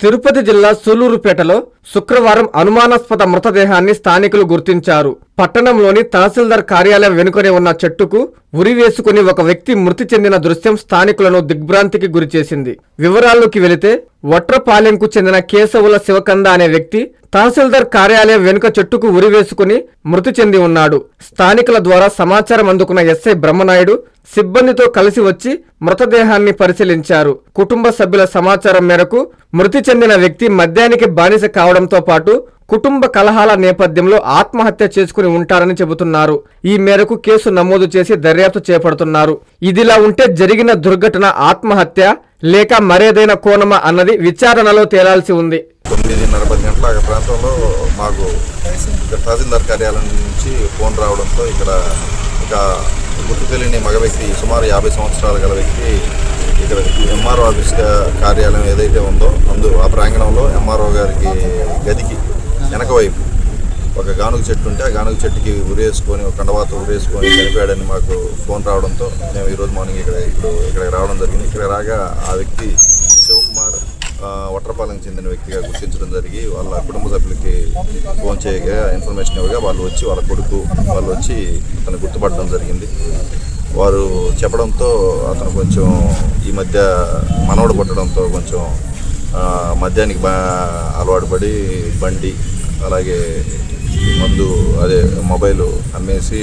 తిరుపతి జిల్లా సూలూరుపేటలో శుక్రవారం అనుమానాస్పద మృతదేహాన్ని స్థానికులు గుర్తించారు. పట్టణంలోని తహసీల్దార్ కార్యాలయం వెనుకనే ఉన్న చెట్టుకు ఉరివేసుకుని ఒక వ్యక్తి మృతి చెందిన దృశ్యం స్థానికులను దిగ్భ్రాంతికి గురిచేసింది. వివరాల్లోకి వెళితే వట్రపాలెంకు చెందిన కేశవుల శివకంద అనే వ్యక్తి తహసీల్దార్ కార్యాలయం వెనుక చెట్టుకు ఉరివేసుకుని మృతి చెంది ఉన్నాడు. స్థానికుల ద్వారా సమాచారం అందుకున్న ఎస్ఐ బ్రహ్మనాయుడు సిబ్బందితో కలిసి వచ్చి మృతదేహాన్ని పరిశీలించారు. కుటుంబ సభ్యుల సమాచారం మేరకు మృతి చెందిన వ్యక్తి మద్యానికి బానిస కావడంతో పాటు కుటుంబ కలహాల నేపథ్యంలో ఆత్మహత్య చేసుకుని ఉంటారని చెబుతున్నారు. ఈ మేరకు కేసు నమోదు చేసి దర్యాప్తు చేపడుతున్నారు. ఇదిలా ఉంటే జరిగిన దుర్ఘటన ఆత్మహత్య లేక మరేదైనా కోణమా అన్నది విచారణలో తేలాల్సి ఉంది. 9:30 గంటల ప్రాంతంలో మాకు తహసీల్దార్ కార్యాలయం నుంచి ఫోన్ రావడంతో ఇక్కడ ఒక గుర్తు తెలియని మగ వ్యక్తి, సుమారు 50 సంవత్సరాల గల వ్యక్తి ఇక్కడ ఎంఆర్ఓ ఆఫీస్ కార్యాలయం ఏదైతే ఉందో ఆ ప్రాంగణంలో ఎంఆర్ఓ గారికి గదికి వెనక వైపు ఒక గానుగ చెట్టు ఉంటే ఆ గానుగ చెట్టుకి ఉరేసుకొని ఒక కండవాత ఉరేసుకొని చనిపోయాడని మాకు ఫోన్ రావడంతో మేము ఈరోజు మార్నింగ్ ఇక్కడ రావడం జరిగింది. ఇక్కడ రాగా ఆ వ్యక్తి శివకుమార్ వట్రపాలెంకి చెందిన వ్యక్తిగా గుర్తించడం జరిగి వాళ్ళ కుటుంబ సభ్యులకి ఫోన్ చేయగా ఇన్ఫర్మేషన్ ఇవ్వగా వాళ్ళు వచ్చి వాళ్ళ కొడుకు వాళ్ళు వచ్చి అతను గుర్తుపట్టడం జరిగింది. వారు చెప్పడంతో అతను కొంచెం ఈ మధ్య మనవడు పుట్టడంతో కొంచెం మద్యానికి అలవాటు పడి బండి అలాగే మందు అదే మొబైల్ అమ్మేసి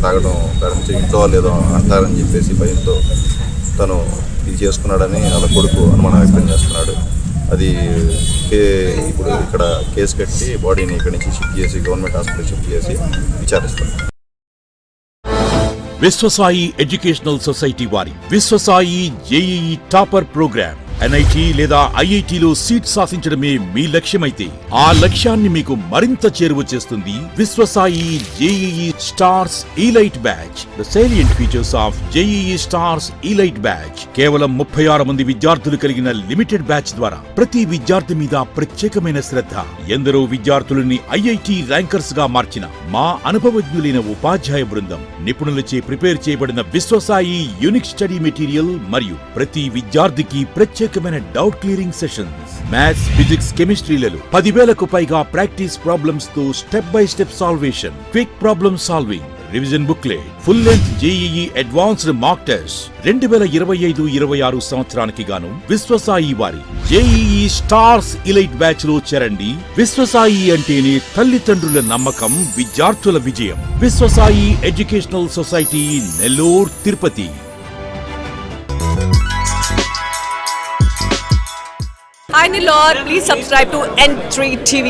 తాగడం ప్రారంభించి ఇంట్లో వాళ్ళు ఏదో అంటారని చెప్పేసి భయంతో తను ఇది చేసుకున్నాడని వాళ్ళ కొడుకు అనుమానం వ్యక్తం చేస్తున్నాడు. అది ఇప్పుడు ఇక్కడ కేసు కట్టి బాడీని ఇక్కడి నుంచి షిఫ్ట్ చేసి గవర్నమెంట్ హాస్పిటల్ షిఫ్ట్ చేసి విచారిస్తాం. విశ్వసాయి ఎడ్యుకేషనల్ సొసైటీ వారి Vishwasai JEE topper program NIT లేదా IITలో సీట్ సాధించడమే మీ లక్ష్యమైతే ఆ లక్ష్యాన్ని మీకు మరింత చేరువ చేస్తుంది Viswasai JEE stars elite batch. The salient features of JEE stars elite batch కేవలం 36 మంది విద్యార్థులు కలిగిన లిమిటెడ్ బ్యాచ్ ద్వారా ప్రతి విద్యార్థి మీద ప్రత్యేకమైన శ్రద్ధ, ఎందరో విద్యార్థులని IIT ర్యాంకర్స్ గా మార్చిన మా అనుభవజ్ఞులైన ఉపాధ్యాయ బృందం, నిపుణులచే ప్రిపేర్ చేయబడిన విశ్వసాయి యూనిక్ స్టడీ మెటీరియల్ మరియు ప్రతి విద్యార్థికి ప్రత్యేకమైన doubt clearing sessions, maths, physics, కెమిస్ట్రీలలో 10,000కు పైగా ప్రాక్టీస్ ప్రాబ్లమ్స్ తో step by step salvation, quick problem solving, revision booklet, full length JEE advanced mock test. 2025-26 సంవత్సరానికి గాను విశ్వసాయి వారి జేఈఈ స్టార్స్ ఇలైట్ బ్యాచ్ లో చేరండి. విశ్వసాయి అంటేనే తల్లిదండ్రుల నమ్మకం, విద్యార్థుల విజయం. Viswasai educational society, Nellore, Tirupati. Hi Nilor, please subscribe to N3 TV.